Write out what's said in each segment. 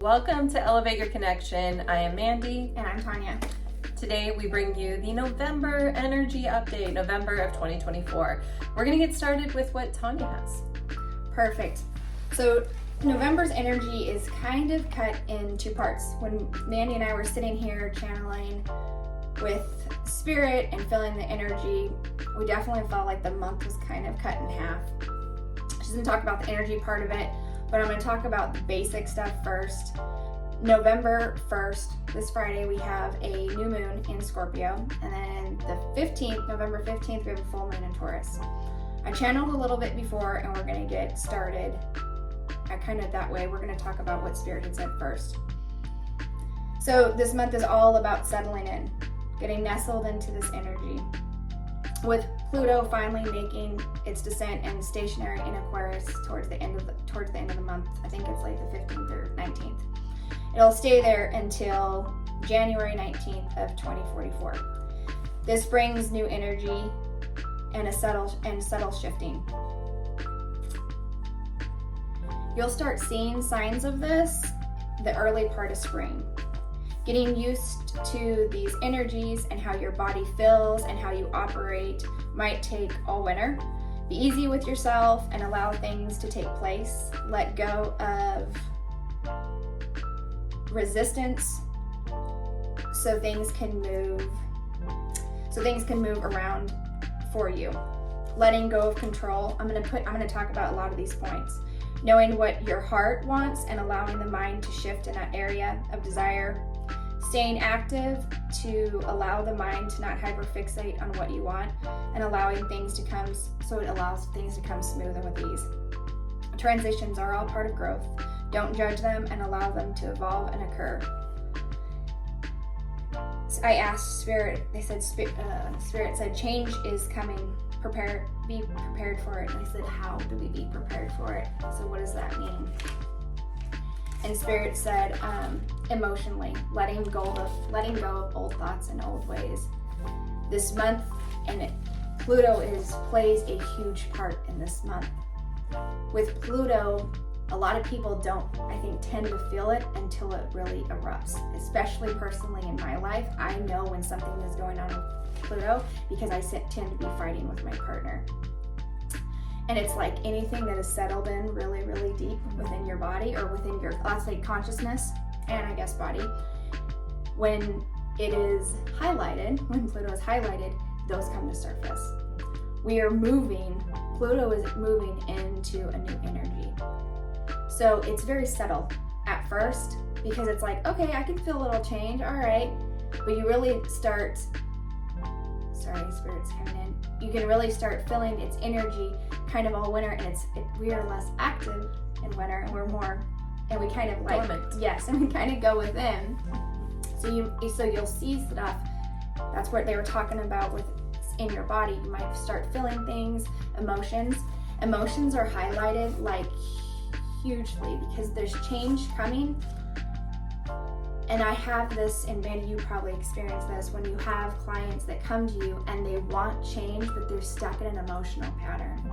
Welcome to Elevate Your Connection. I am Mandy. And I'm Tawnya. Today we bring you the November energy update, November of 2024. We're going to get started with what Tawnya has. Perfect. So November's energy is kind of cut in two parts. When Mandy and I were sitting here channeling with spirit and feeling the energy, we definitely felt like the month was kind of cut in half. She's going to talk about the energy part of it, but I'm going to talk about the basic stuff first. November 1st, this Friday, we have a new moon in Scorpio, and then the 15th, November 15th, we have a full moon in Taurus. I channeled a little bit before, and we're going to get started that way. We're going to talk about what Spirit had said first. So this month is all about settling in, getting nestled into this energy. With Pluto finally making its descent and stationary in Aquarius towards the end of the month. I think it's like the 15th or 19th. It'll stay there until January 19th of 2044. This brings new energy and subtle shifting. You'll start seeing signs of this the early part of spring. Getting used to these energies and how your body feels and how you operate might take all winter. Be easy with yourself and allow things to take place. Let go of resistance so things can move around for you. Letting go of control. I'm going to talk about a lot of these points. Knowing what your heart wants and allowing the mind to shift in that area of desire. Staying active to allow the mind to not hyperfixate on what you want and allowing things to come, so it allows things to come smooth and with ease. Transitions are all part of growth. Don't judge them and allow them to evolve and occur. I asked Spirit, they said, Spirit said, change is coming. Be prepared for it. And I said, how do we be prepared for it? So what does that mean? And Spirit said, emotionally, letting go of old thoughts and old ways. This month, and Pluto plays a huge part in this month. With Pluto, a lot of people tend to feel it until it really erupts. Especially personally in my life, I know when something is going on with Pluto because I tend to be fighting with my partner. And it's like anything that is settled in really, really deep within your body or within your, let's say, consciousness and I guess body. When it is highlighted, when Pluto is highlighted, those come to surface. Pluto is moving into a new energy. So it's very subtle at first because it's like, okay, I can feel a little change, all right. But you really start, Spirit's coming in. You can really start feeling its energy kind of all winter, and we are less active in winter, and and we kind of like dormant. Yes, and we kind of go within. So you'll see stuff. That's what they were talking about in your body. You might start feeling things, emotions. Emotions are highlighted like hugely because there's change coming. And I have this, and Mandy, you probably experienced this, when you have clients that come to you and they want change, but they're stuck in an emotional pattern.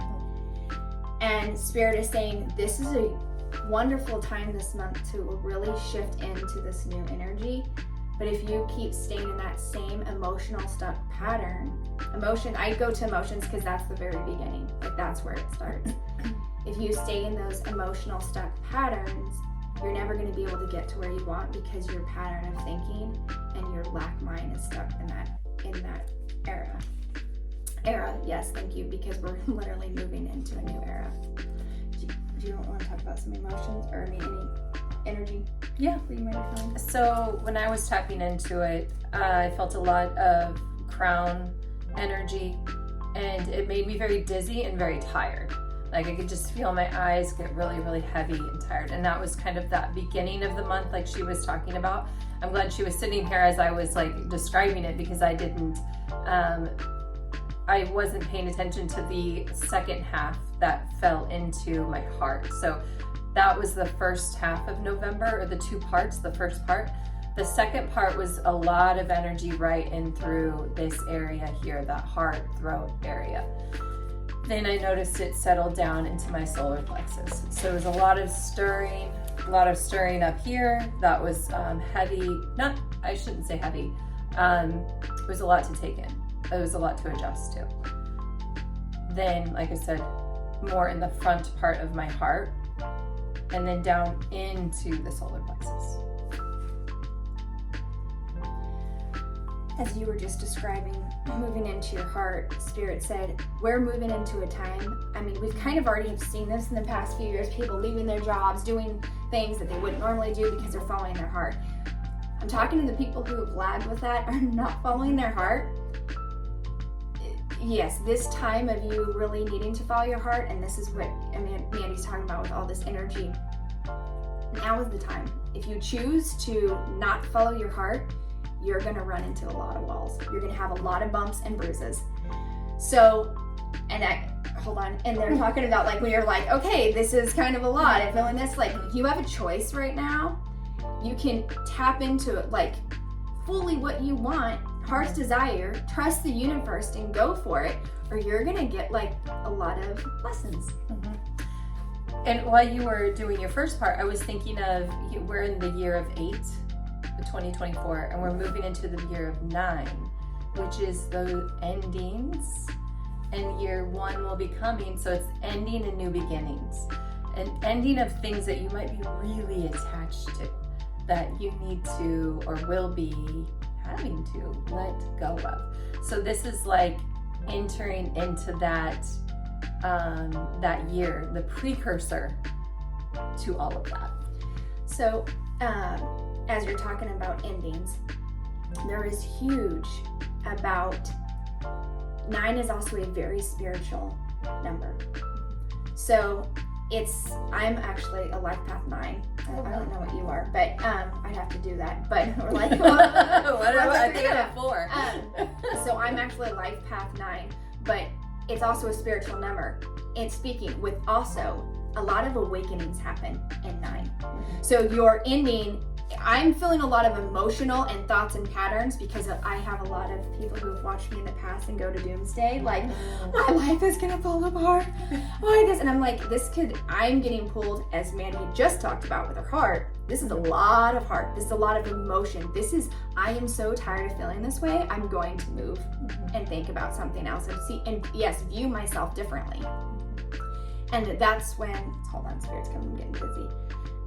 And Spirit is saying, this is a wonderful time this month to really shift into this new energy. But if you keep staying in that same emotional stuck pattern, I go to emotions because that's the very beginning. Like that's where it starts. If you stay in those emotional stuck patterns, you're never going to be able to get to where you want because your pattern of thinking and your lack mind is stuck in that era. Yes, thank you, because we're literally moving into a new era. Do you want to talk about some emotions or any energy? Yeah. That you might be feeling? So when I was tapping into it, I felt a lot of crown energy, and it made me very dizzy and very tired. Like I could just feel my eyes get really, really heavy and tired. And that was kind of that beginning of the month like she was talking about. I'm glad she was sitting here as I was like describing it because I wasn't paying attention to the second half that fell into my heart. So that was the first half of November, or the two parts, the first part. The second part was a lot of energy right in through this area here, that heart, throat area. then I noticed it settled down into my solar plexus. So it was a lot of stirring up here. That was heavy. I shouldn't say heavy. It was a lot to take in. It was a lot to adjust to. Then, like I said, more in the front part of my heart, and then down into the solar plexus. As you were just describing moving into your heart, Spirit said, we're moving into a time. I mean, we've kind of already have seen this in the past few years, people leaving their jobs, doing things that they wouldn't normally do because they're following their heart. I'm talking to the people who have lagged with that, are not following their heart. Yes, this time of you really needing to follow your heart, and this is what Mandy's talking about with all this energy. Now is the time. If you choose to not follow your heart, you're going to run into a lot of walls. You're going to have a lot of bumps and bruises. So, and they're talking about like when you're like, okay, this is kind of a lot. I'm feeling this. Like, you have a choice right now. You can tap into it, like fully what you want, heart's desire, trust the universe and go for it, or you're going to get like a lot of lessons. And while you were doing your first part, I was thinking of, we're in the year of 8. 2024, and we're moving into the year of 9, which is the endings, and year 1 will be coming, so it's ending and new beginnings, an ending of things that you might be really attached to, that you need to or will be having to let go of. So this is like entering into that that year, the precursor to all of that. So as you're talking about endings, there is huge about 9 is also a very spiritual number. So I'm actually a life path 9. I don't know what you are, but I'd have to do that. But we're like, I think I'm a 4. So I'm actually a life path 9, but it's also a spiritual number. It's speaking with also a lot of awakenings happen in 9. So your ending, I'm feeling a lot of emotional and thoughts and patterns because I have a lot of people who have watched me in the past and go to doomsday, like, my life is gonna fall apart. Why this? And I'm like, I'm getting pulled, as Mandy just talked about with her heart. This is a lot of heart. This is a lot of emotion. I am so tired of feeling this way. I'm going to move and think about something else and view myself differently. And that's when, hold on, Spirit's coming, I'm getting busy.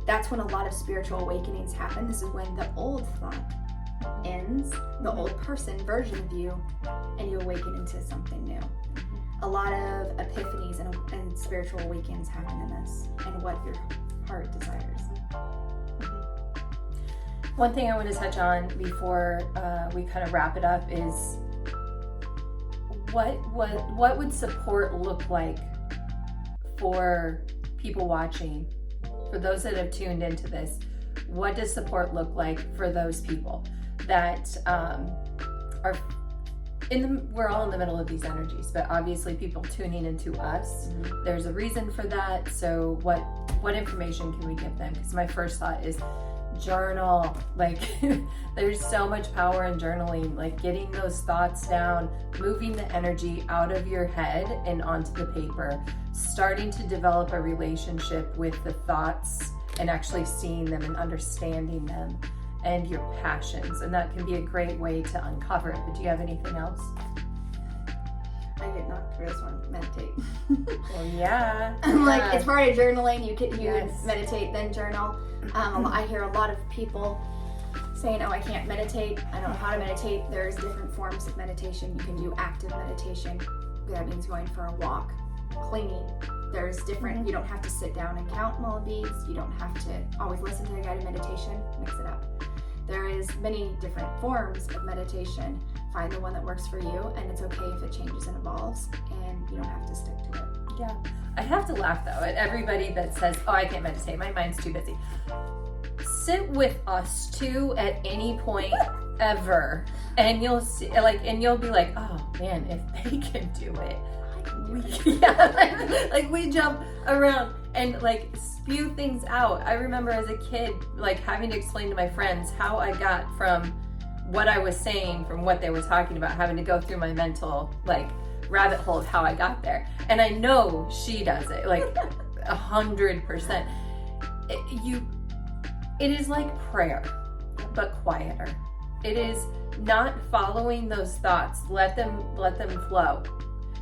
That's when a lot of spiritual awakenings happen. This is when the old thought ends, the old person version of you, and you awaken into something new. A lot of epiphanies and spiritual awakenings happen in this, and what your heart desires. One thing I want to touch on before we kind of wrap it up is what would support look like for people watching? For those that have tuned into this, what does support look like for those people that are we're all in the middle of these energies, but obviously people tuning into us, there's a reason for that. So what information can we give them? Because my first thought is journal. Like there's so much power in journaling, like getting those thoughts down, moving the energy out of your head and onto the paper, starting to develop a relationship with the thoughts and actually seeing them and understanding them and your passions. And that can be a great way to uncover it. But do you have anything else? I get knocked for this one. Meditate. Well, yeah. Like, as part of journaling, you Yes. meditate, then journal. I hear a lot of people saying, oh, I can't meditate. I don't know how to meditate. There's different forms of meditation. You can do active meditation. That means going for a walk, cleaning. There's different, you don't have to sit down and count mala beads. You don't have to always listen to a guided meditation. Mix it up. There is many different forms of meditation. Find the one that works for you, and it's okay if it changes and evolves, and you don't have to stick to it. Yeah. I have to laugh though at everybody that says, oh, I can't meditate, my mind's too busy. Sit with us too at any point ever, and you'll see, and you'll be like, oh man, if they can do it, like we jump around and like spew things out. I remember as a kid, like having to explain to my friends how I got from what I was saying, from what they were talking about, having to go through my mental like rabbit hole of how I got there. And I know she does it, like 100%. It is like prayer, but quieter. It is not following those thoughts. Let them flow.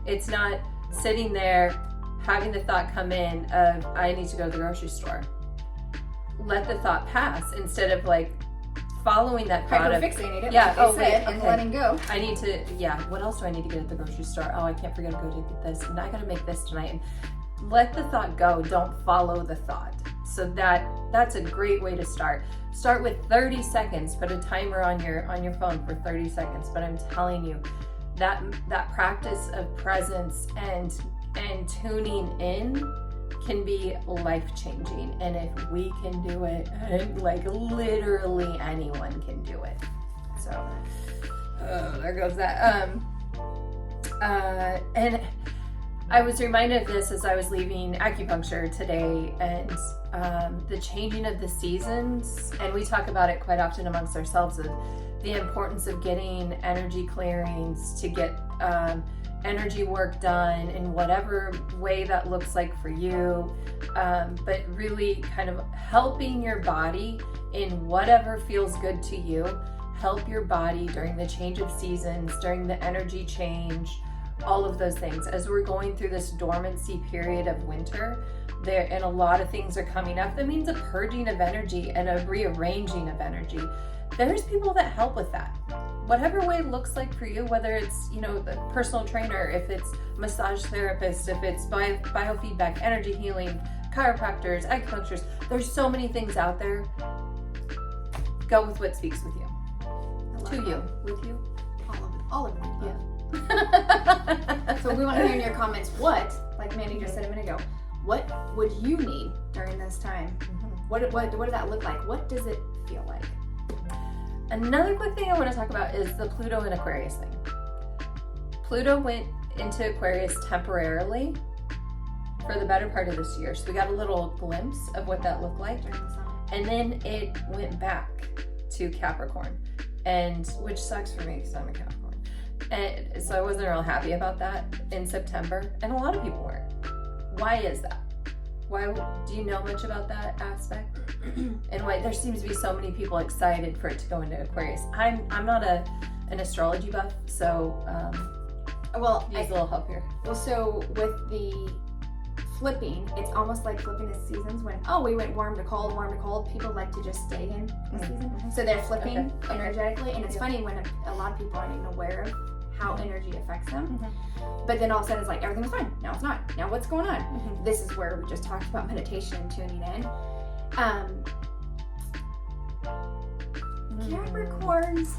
It's not sitting there having the thought come in of, I need to go to the grocery store. Let the thought pass instead of like following that thought of fixating it. Yeah. Like and letting go. I need to. Yeah. What else do I need to get at the grocery store? Oh, I can't forget to go to get this, and I got to make this tonight. And let the thought go. Don't follow the thought. So that's a great way to start. Start with 30 seconds. Put a timer on your phone for 30 seconds. But I'm telling you, that practice of presence and tuning in can be life-changing. And if we can do it, like literally anyone can do it. So there goes that. And I was reminded of this as I was leaving acupuncture today, and the changing of the seasons, and we talk about it quite often amongst ourselves, of the importance of getting energy clearings to get energy work done in whatever way that looks like for you, but really kind of helping your body in whatever feels good to you. Help your body during the change of seasons, during the energy change, all of those things. As we're going through this dormancy period of winter, there and a lot of things are coming up. That means a purging of energy and a rearranging of energy. There's people that help with that. Whatever way it looks like for you, whether it's, the personal trainer, if it's massage therapist, if it's biofeedback, energy healing, chiropractors, acupuncturists, there's so many things out there. Go with what speaks with you. To you. With you. All of it. Yeah. So we want to hear in your comments like Mandy just said a minute ago, what would you need during this time? Mm-hmm. What does that look like? What does it feel like? Another quick thing I want to talk about is the Pluto and Aquarius thing. Pluto went into Aquarius temporarily for the better part of this year. So we got a little glimpse of what that looked like. During the summer. And then it went back to Capricorn, and which sucks for me because I'm a Capricorn. And so I wasn't real happy about that in September, and a lot of people weren't. Why is that? Why do you know much about that aspect? And why there seems to be so many people excited for it to go into Aquarius? I'm not an astrology buff, so use a little help here. Well, so with the flipping, it's almost like flipping the seasons when we went warm to cold. People like to just stay in the season, so they're flipping energetically, and it's funny when a lot of people aren't even aware of how energy affects them. But then all of a sudden it's like everything's fine. Now it's not. Now what's going on? This is where we just talked about meditation and tuning in. Capricorns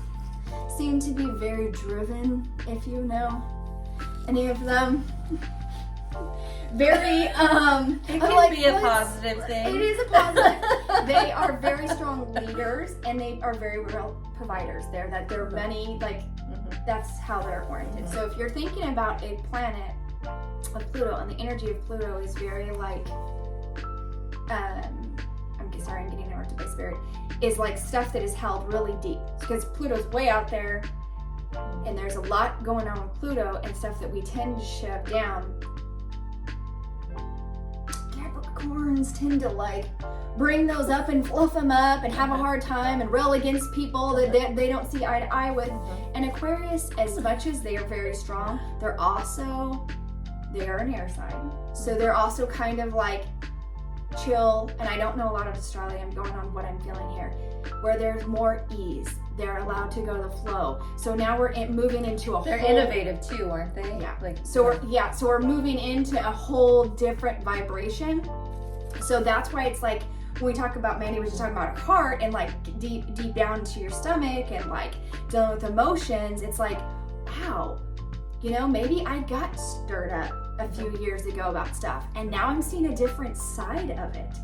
seem to be very driven, if you know any of them. Very it can be a positive thing. It is a positive. They are very strong leaders, and they are very real providers. There are many, that's how they're oriented. So if you're thinking about a planet of Pluto, and the energy of Pluto is very like I'm getting interrupted by spirit, is like stuff that is held really deep, because Pluto's way out there, and there's a lot going on with Pluto, and stuff that we tend to shove down. Capricorns tend to like bring those up and fluff them up and have a hard time and rail against people that they don't see eye to eye with. And Aquarius, as much as they are very strong, they are an air sign, so they're also kind of like chill. And I don't know a lot of astrology, I'm going on what I'm feeling here, where there's more ease. They're allowed to go the flow. So now we're moving into They're innovative too, aren't they? Yeah. So we're moving into a whole different vibration. So that's why it's like when we talk about, Mandy was just talking about her heart and like deep down to your stomach and like dealing with emotions. It's like, wow, maybe I got stirred up a few years ago about stuff, and now I'm seeing a different side of it.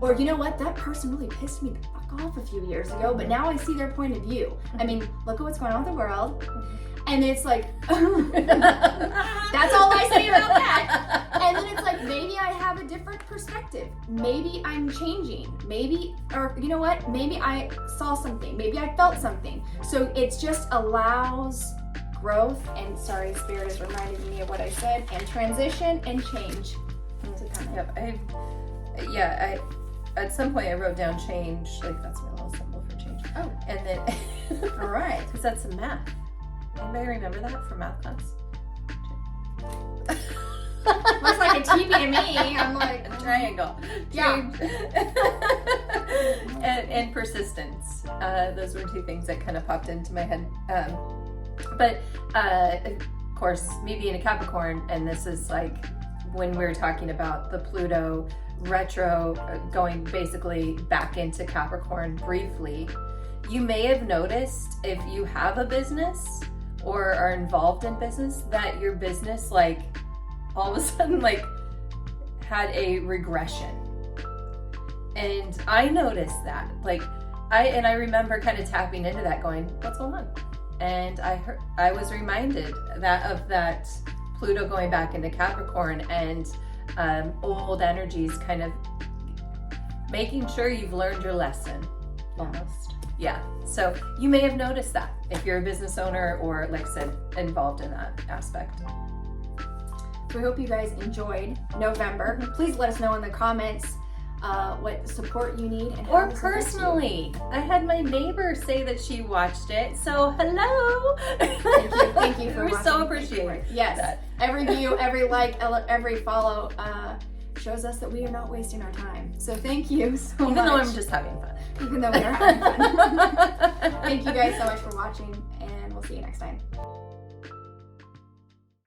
Or you know what, that person really pissed me the fuck off a few years ago, but now I see their point of view. I mean, look at what's going on with the world. And it's like, that's all I say about that. And then it's like, maybe I have a different perspective. Maybe I'm changing. Or you know what? Maybe I saw something. Maybe I felt something. So it just allows growth, and sorry, Spirit is reminding me of what I said, and transition and change. Yep, at some point I wrote down change, like that's my little symbol for change. Oh. And then, all right. Because that's math. Anybody remember that from math class? Looks like a TV to me. I'm like, a triangle. Yeah. and persistence. Those were two things that kind of popped into my head. But of course, me being a Capricorn, and this is like when we were talking about the Pluto retro going basically back into Capricorn briefly, you may have noticed if you have a business or are involved in business that your business like all of a sudden like had a regression. And I noticed that. Like I remember kind of tapping into that going, what's going on? And I was reminded of that Pluto going back into Capricorn and old energies kind of making sure you've learned your lesson almost. Yeah. So you may have noticed that if you're a business owner or, like I said, involved in that aspect. We hope you guys enjoyed November. Please let us know in the comments what support you need and how or personally. I had my neighbor say that she watched it, so hello. Thank you for we watching. so appreciate yes that. Every view, every like, every follow shows us that we are not wasting our time, so thank you so much. Even though I'm just having fun. Even though we are having fun. Thank you guys so much for watching, and we'll see you next time.